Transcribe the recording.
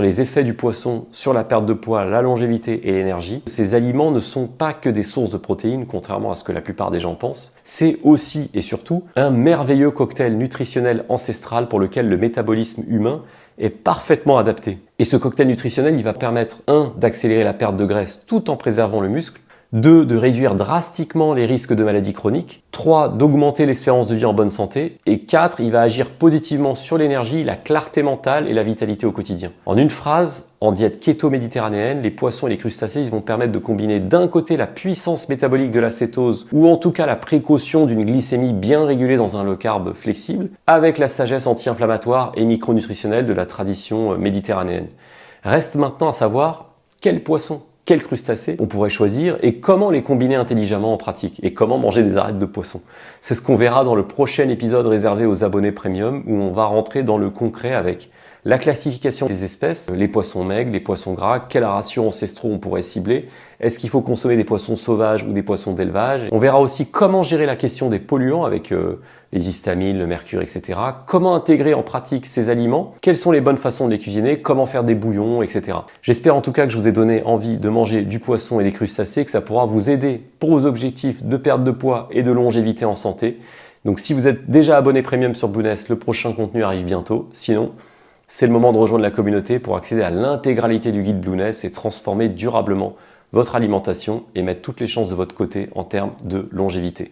les effets du poisson sur la perte de poids, la longévité et l'énergie. Ces aliments ne sont pas que des sources de protéines, contrairement à ce que la plupart des gens pensent. C'est aussi et surtout un merveilleux cocktail nutritionnel ancestral pour lequel le métabolisme humain est parfaitement adapté. Et ce cocktail nutritionnel, il va permettre 1. D'accélérer la perte de graisse tout en préservant le muscle, 2. De réduire drastiquement les risques de maladies chroniques, 3. D'augmenter l'espérance de vie en bonne santé, et 4. Il va agir positivement sur l'énergie, la clarté mentale et la vitalité au quotidien. En une phrase, en diète keto-méditerranéenne, les poissons et les crustacés ils vont permettre de combiner d'un côté la puissance métabolique de l'acétose, ou en tout cas la précaution d'une glycémie bien régulée dans un low carb flexible, avec la sagesse anti-inflammatoire et micronutritionnelle de la tradition méditerranéenne. Reste maintenant à savoir quel poisson, quels crustacés on pourrait choisir et comment les combiner intelligemment en pratique et comment manger des arêtes de poisson. C'est ce qu'on verra dans le prochain épisode réservé aux abonnés premium où on va rentrer dans le concret avec la classification des espèces, les poissons maigres, les poissons gras, quels ratios ancestraux on pourrait cibler, est-ce qu'il faut consommer des poissons sauvages ou des poissons d'élevage. On verra aussi comment gérer la question des polluants avec les histamines, le mercure, etc. Comment intégrer en pratique ces aliments, quelles sont les bonnes façons de les cuisiner, comment faire des bouillons, etc. J'espère en tout cas que je vous ai donné envie de manger du poisson et des crustacés, que ça pourra vous aider pour vos objectifs de perte de poids et de longévité en santé. Donc si vous êtes déjà abonné premium sur Bluenest, le prochain contenu arrive bientôt. Sinon, c'est le moment de rejoindre la communauté pour accéder à l'intégralité du guide Bluenest et transformer durablement votre alimentation et mettre toutes les chances de votre côté en termes de longévité.